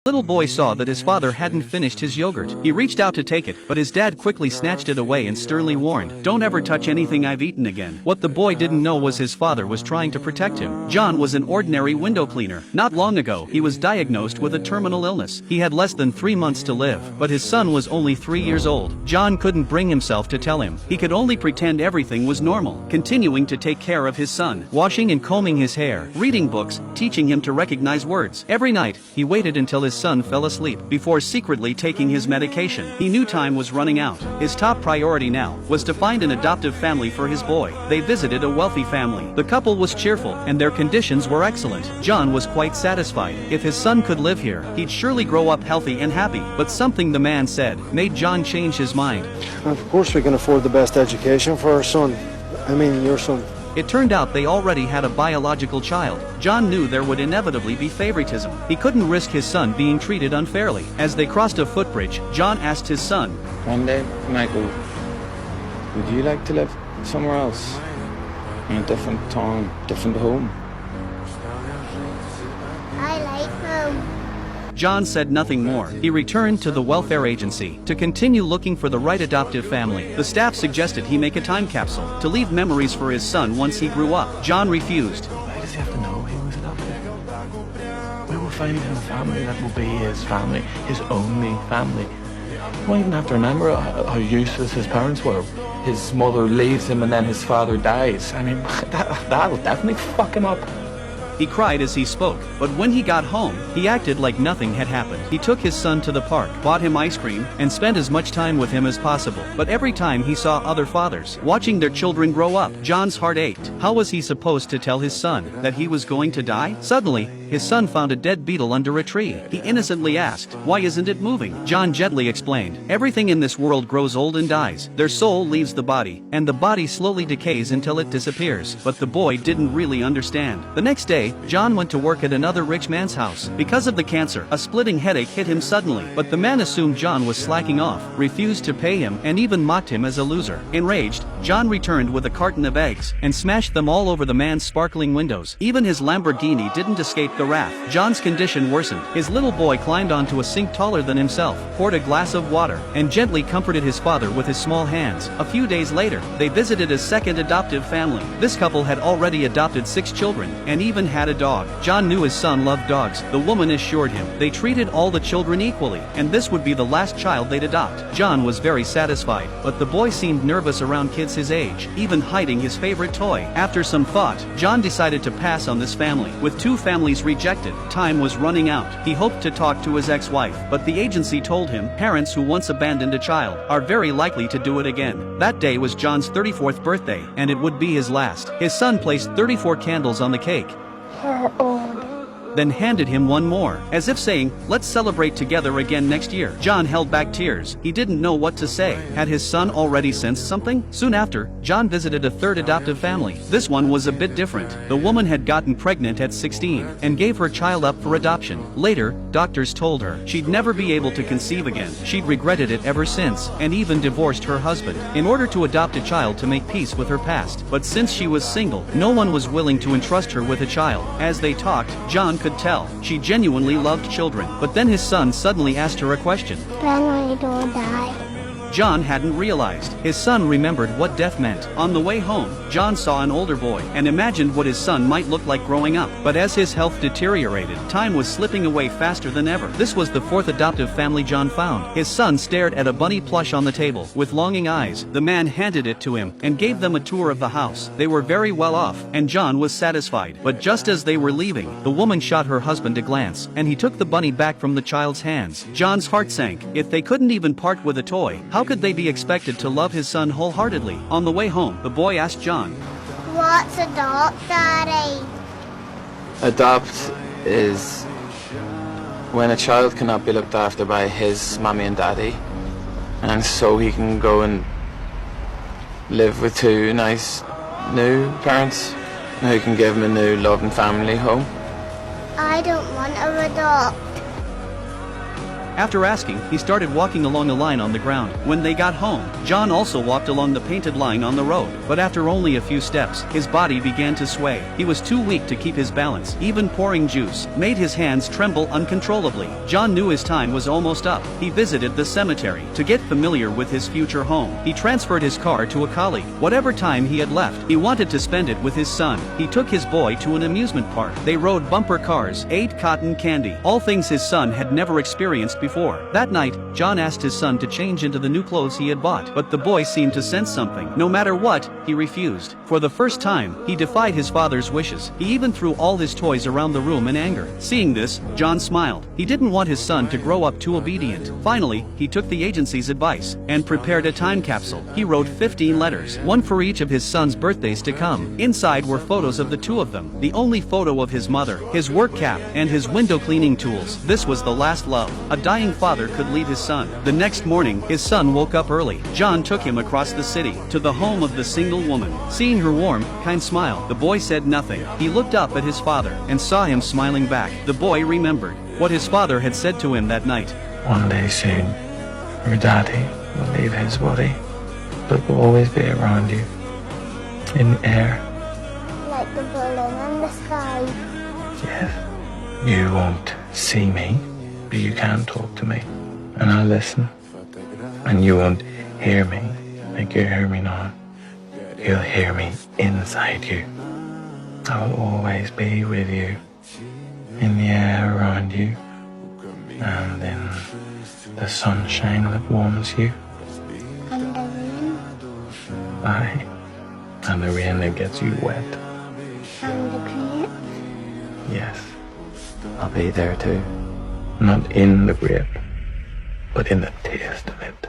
Little boy saw that his father hadn't finished his yogurt. He reached out to take it, but his dad quickly snatched it away and sternly warned, "Don't ever touch anything I've eaten again." What the boy didn't know was his father was trying to protect him. John was an ordinary window cleaner. Not long ago, he was diagnosed with a terminal illness. He had less than 3 months to live, but his son was only 3 years old. John couldn't bring himself to tell him. He could only pretend everything was normal, continuing to take care of his son, washing and combing his hair, reading books, teaching him to recognize words. Every night, he waited until his son fell asleep before secretly taking his medication. He knew time was running out. His top priority now was to find an adoptive family for his boy. They visited a wealthy family. The couple was cheerful, and their conditions were excellent. John was quite satisfied. If his son could live here, he'd surely grow up healthy and happy. But something the man said made John change his mind. Of course we can afford the best education for our son. I mean, your son. It turned out they already had a biological child. John knew there would inevitably be favoritism. He couldn't risk his son being treated unfairly. As they crossed a footbridge, John asked his son, "One day, Michael, would you like to live somewhere else? In a different town, different home?" I like home. John said nothing more. He returned to the welfare agency to continue looking for the right adoptive family. The staff suggested he make a time capsule to leave memories for his son once he grew up. John refused. Why does he have to know he was adopted? We will find him a family that will be his family, his only family. He won't even have to remember how useless his parents were. His mother leaves him and then his father dies. I mean, that'll definitely fuck him up. He cried as he spoke, but when he got home, he acted like nothing had happened. He took his son to the park, bought him ice cream, and spent as much time with him as possible. But every time he saw other fathers watching their children grow up, John's heart ached. How was he supposed to tell his son that he was going to die? Suddenly, his son found a dead beetle under a tree. He innocently asked, "Why isn't it moving?" John gently explained, "Everything in this world grows old and dies. Their soul leaves the body, and the body slowly decays until it disappears." But the boy didn't really understand. The next day, John went to work at another rich man's house. Because of the cancer, a splitting headache hit him suddenly, but the man assumed John was slacking off, refused to pay him, and even mocked him as a loser. Enraged, John returned with a carton of eggs and smashed them all over the man's sparkling windows. Even his Lamborghini didn't escape the wrath. John's condition worsened. His little boy climbed onto a sink taller than himself, poured a glass of water, and gently comforted his father with his small hands. A few days later, they visited a second adoptive family. This couple had already adopted 6 children, and even had a dog. John knew his son loved dogs. The woman assured him they treated all the children equally, and this would be the last child they'd adopt. John was very satisfied, but the boy seemed nervous around kids his age, even hiding his favorite toy. After some thought, John decided to pass on this family. With 2 families rejected, time was running out. He hoped to talk to his ex-wife, but the agency told him parents who once abandoned a child are very likely to do it again. That day was John's 34th birthday, and it would be his last. His son placed 34 candles on the cake, then handed him one more, as if saying, "Let's celebrate together again next year." John held back tears. He didn't know what to say. Had his son already sensed something? Soon after, John visited a third adoptive family. This one was a bit different. The woman had gotten pregnant at 16 and gave her child up for adoption. Later, doctors told her she'd never be able to conceive again. She'd regretted it ever since, and even divorced her husband in order to adopt a child to make peace with her past. But since she was single, no one was willing to entrust her with a child. As they talked, John could tell she genuinely loved children. But then his son suddenly asked her a question. When I don't die. John hadn't realized. His son remembered what death meant. On the way home, John saw an older boy and imagined what his son might look like growing up. But as his health deteriorated, time was slipping away faster than ever. This was the 4th adoptive family John found. His son stared at a bunny plush on the table with longing eyes. The man handed it to him and gave them a tour of the house. They were very well off, and John was satisfied. But just as they were leaving, the woman shot her husband a glance, and he took the bunny back from the child's hands. John's heart sank. If they couldn't even part with a toy, how could they be expected to love his son wholeheartedly? On the way home, the boy asked John, What's adopt, Daddy? Adopt is when a child cannot be looked after by his mommy and daddy, and so he can go and live with 2 nice new parents who can give him a new loving family home. I don't want to adopt. After asking, he started walking along a line on the ground. When they got home, John also walked along the painted line on the road, but after only a few steps, his body began to sway. He was too weak to keep his balance. Even pouring juice made his hands tremble uncontrollably. John knew his time was almost up. He visited the cemetery to get familiar with his future home. He transferred his car to a colleague. Whatever time he had left, he wanted to spend it with his son. He took his boy to an amusement park. They rode bumper cars, ate cotton candy, all things his son had never experienced before. That night, John asked his son to change into the new clothes he had bought, but the boy seemed to sense something. No matter what, he refused. For the first time, he defied his father's wishes. He even threw all his toys around the room in anger. Seeing this, John smiled. He didn't want his son to grow up too obedient. Finally, he took the agency's advice and prepared a time capsule. He wrote 15 letters, one for each of his son's birthdays to come. Inside were photos of the two of them, the only photo of his mother, his work cap, and his window cleaning tools. This was the last love a dying father could leave his son. The next morning, his son woke up early. John took him across the city to the home of the single woman. Seeing her warm, kind smile, the boy said nothing. He looked up at his father and saw him smiling back. The boy remembered what his father had said to him that night. One day soon, your daddy will leave his body, but will always be around you, in the air. Like the balloon in the sky. Yes. You won't see me, but you can talk to me, and I'll listen. And you won't hear me like you hear me now. You'll hear me inside you. I will always be with you, in the air around you, and in the sunshine that warms you. And the rain. Aye, and the rain that gets you wet. And the grape. Yes, I'll be there too. not in the grape, but in the taste of it.